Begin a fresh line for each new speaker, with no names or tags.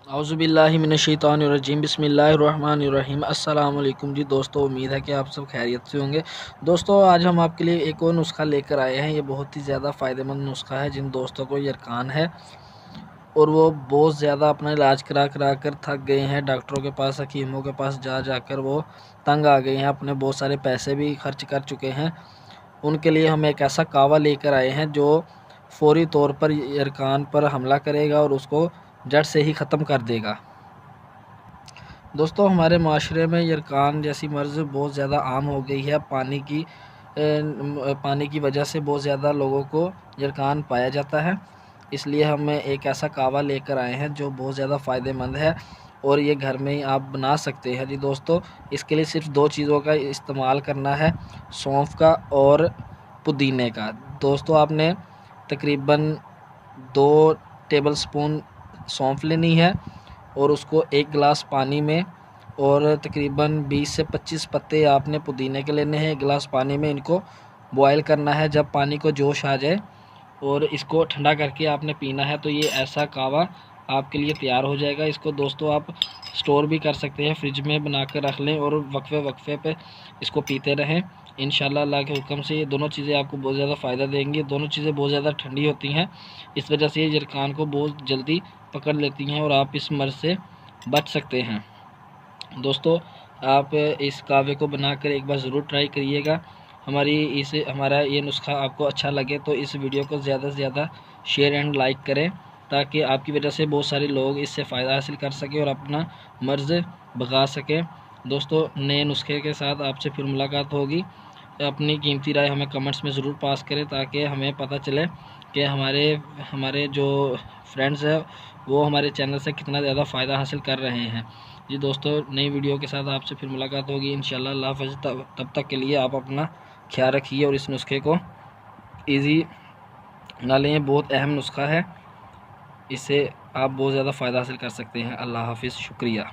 औज़ुबिल्लाहिमिनश्शैतानिर्रजीम बिस्मिल्लाहिर्रहमानिर्रहीम। अस्सलाम वालेकुम जी दोस्तों, उम्मीद है कि आप सब खैरियत से होंगे। दोस्तों आज हम आपके लिए एक और नुस्खा लेकर आए हैं। ये बहुत ही ज़्यादा फ़ायदेमंद नुस्खा है। जिन दोस्तों को यरकान है और वो बहुत ज़्यादा अपना इलाज करा करा कर थक गए हैं, डॉक्टरों के पास, हकीमों के पास जा जाकर वो तंग आ गए हैं, अपने बहुत सारे पैसे भी खर्च कर चुके हैं, उनके लिए हम एक ऐसा कावा लेकर आए हैं जो फ़ौरी तौर पर यरकान पर हमला करेगा और उसको जड़ से ही ख़त्म कर देगा। दोस्तों हमारे माशरे में यरकान जैसी मर्ज़ बहुत ज़्यादा आम हो गई है। पानी की वजह से बहुत ज़्यादा लोगों को यरकान पाया जाता है। इसलिए हम एक ऐसा कावा लेकर आए हैं जो बहुत ज़्यादा फ़ायदेमंद है और ये घर में ही आप बना सकते हैं जी दोस्तों। इसके लिए सिर्फ 2 चीज़ों का इस्तेमाल करना है, सौंफ का और पुदीने का। दोस्तों आपने तकरीबन 2 टेबल स्पून सौंफ लेनी है और उसको 1 गिलास पानी में, और तकरीबन 20 से 25 पत्ते आपने पुदीने के लेने हैं 1 गिलास पानी में। इनको बॉयल करना है। जब पानी को जोश आ जाए और इसको ठंडा करके आपने पीना है, तो ये ऐसा कावा आपके लिए तैयार हो जाएगा। इसको दोस्तों आप स्टोर भी कर सकते हैं, फ्रिज में बना कर रख लें और वक्फे वक्फे पे इसको पीते रहें। इंशाल्लाह अल्लाह के हुक्म से ये दोनों चीज़ें आपको बहुत ज़्यादा फ़ायदा देंगी। दोनों चीज़ें बहुत ज़्यादा ठंडी होती हैं, इस वजह से ये यरकान को बहुत जल्दी पकड़ लेती हैं और आप इस मर्ज़ से बच सकते हैं। दोस्तों आप इस कावे को बनाकर एक बार ज़रूर ट्राई करिएगा। हमारा ये नुस्खा आपको अच्छा लगे तो इस वीडियो को ज़्यादा से ज़्यादा शेयर एंड लाइक करें, ताकि आपकी वजह से बहुत सारे लोग इससे फ़ायदा हासिल कर सकें और अपना मर्ज़ भगा सकें। दोस्तों नए नुस्खे के साथ आपसे फिर मुलाकात होगी। अपनी कीमती राय हमें कमेंट्स में ज़रूर पास करें, ताकि हमें पता चले कि हमारे जो फ्रेंड्स हैं वो हमारे चैनल से कितना ज़्यादा फ़ायदा हासिल कर रहे हैं। जी दोस्तों नई वीडियो के साथ आपसे फिर मुलाकात होगी इंशाल्लाह। अल्लाह हाफ़िज़। तब तक के लिए आप अपना ख्याल रखिए और इस नुस्खे को ईज़ी ना लें। बहुत अहम नुस्खा है, इससे आप बहुत ज़्यादा फ़ायदा हासिल कर सकते हैं। अल्लाह हाफ़िज़। शुक्रिया।